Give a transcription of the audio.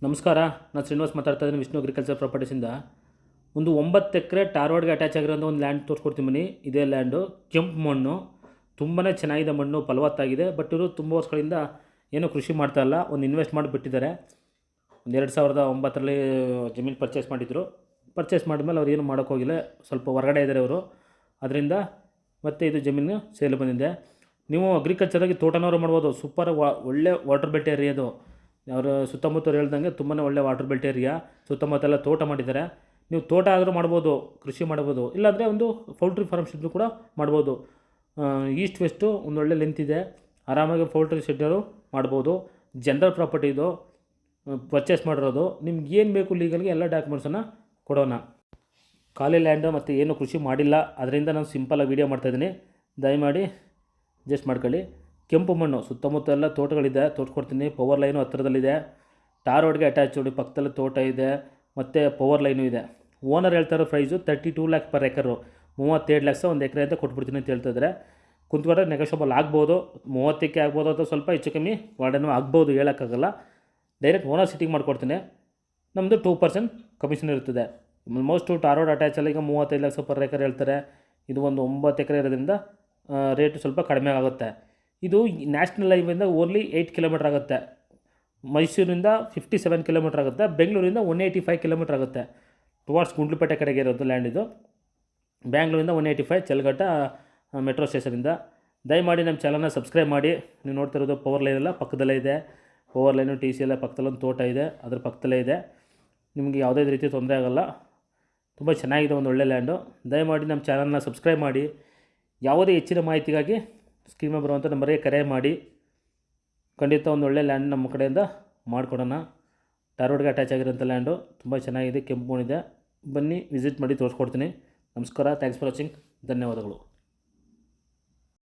ನಮಸ್ಕಾರ. ನಾನು ಶ್ರೀನಿವಾಸ್ ಮಾತಾಡ್ತಾ ಇದ್ದೀನಿ ವಿಷ್ಣು ಅಗ್ರಿಕಲ್ಚರ್ ಪ್ರಾಪರ್ಟೀಸಿಂದ. ಒಂದು 9 ಎಕರೆ ಟಾರ್ವಾಡ್ಗೆ ಅಟ್ಯಾಚ್ ಆಗಿರೋಂಥ ಒಂದು ಲ್ಯಾಂಡ್ ತೋರಿಸ್ಕೊಡ್ತೀನಿ ಬನ್ನಿ. ಇದೇ ಲ್ಯಾಂಡು ಕೆಂಪು ಮಣ್ಣು, ತುಂಬಾ ಚೆನ್ನಾಗಿದೆ ಮಣ್ಣು, ಫಲವತ್ತಾಗಿದೆ. ಬಟ್ ಇವರು ತುಂಬ ವರ್ಷಗಳಿಂದ ಏನೂ ಕೃಷಿ ಮಾಡ್ತಾಯಿಲ್ಲ, ಒಂದು ಇನ್ವೆಸ್ಟ್ ಮಾಡಿ ಬಿಟ್ಟಿದ್ದಾರೆ. ಒಂದು 2009ರಲ್ಲಿ ಜಮೀನು ಪರ್ಚೇಸ್ ಮಾಡಿದರು. ಪರ್ಚೇಸ್ ಮಾಡಿದ್ಮೇಲೆ ಅವ್ರು ಏನು ಮಾಡೋಕ್ಕೋಗಿಲ್ಲ, ಸ್ವಲ್ಪ ಹೊರಗಡೆ ಇದ್ದಾರೆ ಅವರು. ಅದರಿಂದ ಮತ್ತೆ ಇದು ಜಮೀನು ಸೇಲ್ ಬಂದಿದೆ. ನೀವು ಅಗ್ರಿಕಲ್ಚರಾಗಿ ತೋಟನವರು ಮಾಡ್ಬೋದು. ಸೂಪರ್ ಒಳ್ಳೆ ವಾಟರ್ ಬೆಲ್ಟ್ ಏರಿಯಾ ಅದು. ಅವರು ಸುತ್ತಮುತ್ತ ಹೇಳ್ದಂಗೆ ತುಂಬಾ ಒಳ್ಳೆ ವಾಟರ್ ಬೆಲ್ಟ್ ಏರಿಯಾ, ಸುತ್ತಮುತ್ತೆಲ್ಲ ತೋಟ ಮಾಡಿದ್ದಾರೆ. ನೀವು ತೋಟ ಆದರೂ ಮಾಡ್ಬೋದು, ಕೃಷಿ ಮಾಡ್ಬೋದು. ಇಲ್ಲಾಂದರೆ ಒಂದು ಪೌಲ್ಟ್ರಿ ಫಾರ್ಮ್ಸ್ ಇದ್ದರೂ ಕೂಡ ಮಾಡ್ಬೋದು. ಈಸ್ಟ್ ವೆಸ್ಟು ಒಂದು ಒಳ್ಳೆ ಲೆಂತ್ ಇದೆ, ಆರಾಮಾಗಿ ಪೌಲ್ಟ್ರಿ ಶೆಡ್ಡರು ಮಾಡ್ಬೋದು. ಜನರಲ್ ಪ್ರಾಪರ್ಟಿ ಇದು, ಪರ್ಚೇಸ್ ಮಾಡಿರೋದು. ನಿಮ್ಗೆ ಏನು ಬೇಕು ಲೀಗಲ್ಗೆ ಎಲ್ಲ ಡಾಕ್ಯುಮೆಂಟ್ಸನ್ನು ಕೊಡೋಣ. ಖಾಲಿ ಲ್ಯಾಂಡು ಮತ್ತು ಏನು ಕೃಷಿ ಮಾಡಿಲ್ಲ, ಅದರಿಂದ ನಾನು ಸಿಂಪಲಾಗಿ ವೀಡಿಯೋ ಮಾಡ್ತಾಯಿದ್ದೀನಿ. ದಯಮಾಡಿ ಅಡ್ಜಸ್ಟ್ ಮಾಡ್ಕೊಳ್ಳಿ. ಕೆಂಪು ಮಣ್ಣು, ಸುತ್ತಮುತ್ತ ಎಲ್ಲ ತೋಟಗಳಿದೆ, ತೋರಿಸ್ಕೊಡ್ತೀನಿ. ಪವರ್ ಲೈನು ಹತ್ತಿರದಲ್ಲಿದೆ, ಟಾರ್ ರೋಡ್ಗೆ ಅಟ್ಯಾಚ್ ನೋಡಿ, ಪಕ್ಕದಲ್ಲಿ ತೋಟ ಇದೆ ಮತ್ತು ಪವರ್ ಲೈನು ಇದೆ. ಓನರ್ ಹೇಳ್ತಾರೋ ಪ್ರೈಸು 32 ಲ್ಯಾಕ್ ಪರ್ ಎಕರು, 32 ಲಕ್ಷ ಒಂದು ಎಕರೆ ಅಂತ ಕೊಟ್ಬಿಡ್ತೀನಿ ಅಂತ ಹೇಳ್ತಿದ್ದಾರೆ. ಕುಂತ್ಕೊಂಡ್ರೆ ನೆಗೋಷಿಯಬಲ್ ಆಗ್ಬೋದು, 30ಕ್ಕೆ ಆಗ್ಬೋದು, ಅಥವಾ ಸ್ವಲ್ಪ ಹೆಚ್ಚು ಕಮ್ಮಿ ವಾರ್ಡನ್ನು ಆಗ್ಬೋದು, ಹೇಳೋಕ್ಕಾಗಲ್ಲ. ಡೈರೆಕ್ಟ್ ಓನರ್ ಸಿಟ್ಟಿಂಗ್ ಮಾಡಿಕೊಡ್ತೀನಿ. ನಮ್ಮದು 2% ಕಮಿಷನ್ ಇರ್ತದೆ. ಆಲ್ಮೋಸ್ಟು ಟಾರ್ ರೋಡ್ ಅಟ್ಯಾಚಲ್ಲಿ ಈಗ 35 ಲಕ್ಷ ಪರ್ ಎಕರ್ ಹೇಳ್ತಾರೆ. ಇದು ಒಂದು 9 ಎಕರೆ ಇರೋದ್ರಿಂದ ರೇಟು ಸ್ವಲ್ಪ ಕಡಿಮೆ ಆಗುತ್ತೆ. ಇದು ನ್ಯಾಷನಲ್ ಹೈವೇಯಿಂದ ಓನ್ಲಿ 8 ಕಿಲೋಮೀಟ್ರ್ ಆಗುತ್ತೆ. ಮೈಸೂರಿಂದ 57 ಕಿಲೋಮೀಟ್ರ್ ಆಗುತ್ತೆ. ಬೆಂಗಳೂರಿಂದ 185 ಕಿಲೋಮೀಟ್ರ್ ಆಗುತ್ತೆ. ಟುವಾರ್ಡ್ಸ್ ಗುಂಡ್ಲುಪೇಟೆ ಕಡೆಗೆ ಇರೋದು ಲ್ಯಾಂಡ್ ಇದು. ಬ್ಯಾಂಗ್ಳೂರಿಂದ 185 ಚಲಘಟ್ಟ ಮೆಟ್ರೋ ಸ್ಟೇಷನಿಂದ. ದಯಮಾಡಿ ನಮ್ಮ ಚಾನಲ್ನ ಸಬ್ಸ್ಕ್ರೈಬ್ ಮಾಡಿ. ನೀವು ನೋಡ್ತಿರೋದು ಪವರ್ ಲೈನ್ ಎಲ್ಲ ಪಕ್ಕದಲ್ಲೇ ಇದೆ. ಪವರ್ ಲೈನು, ಟಿ ಸಿ ಎಲ್ಲ ಪಕ್ಕದಲ್ಲೊಂದು ತೋಟ ಇದೆ, ಅದ್ರ ಪಕ್ಕದಲ್ಲೇ ಇದೆ. ನಿಮಗೆ ಯಾವುದೇ ರೀತಿ ತೊಂದರೆ ಆಗೋಲ್ಲ. ತುಂಬ ಚೆನ್ನಾಗಿದೆ, ಒಂದು ಒಳ್ಳೆ ಲ್ಯಾಂಡು. ದಯಮಾಡಿ ನಮ್ಮ ಚಾನಲ್ನ ಸಬ್ಸ್ಕ್ರೈಬ್ ಮಾಡಿ. ಯಾವುದೇ ಹೆಚ್ಚಿನ ಮಾಹಿತಿಗಾಗಿ ಸ್ಕ್ರೀನ್ ಮೇಲೆ ಬರುವಂಥ ನಂಬರಿಗೆ ಕರೆ ಮಾಡಿ. ಖಂಡಿತ ಒಂದು ಒಳ್ಳೆ ಲ್ಯಾಂಡ್ ನಮ್ಮ ಕಡೆಯಿಂದ ಮಾಡಿಕೊಡೋಣ. ಟಾರ್ ರೋಡ್ಗೆ ಅಟ್ಯಾಚ್ ಆಗಿರೋಂಥ ಲ್ಯಾಂಡು ತುಂಬ ಚೆನ್ನಾಗಿದೆ, ಕೆಂಪು ಮಣ್ಣಿದೆ. ಬನ್ನಿ, ವಿಸಿಟ್ ಮಾಡಿ ತೋರಿಸ್ಕೊಡ್ತೀನಿ. ನಮಸ್ಕಾರ. Thanks for watching. ಧನ್ಯವಾದಗಳು.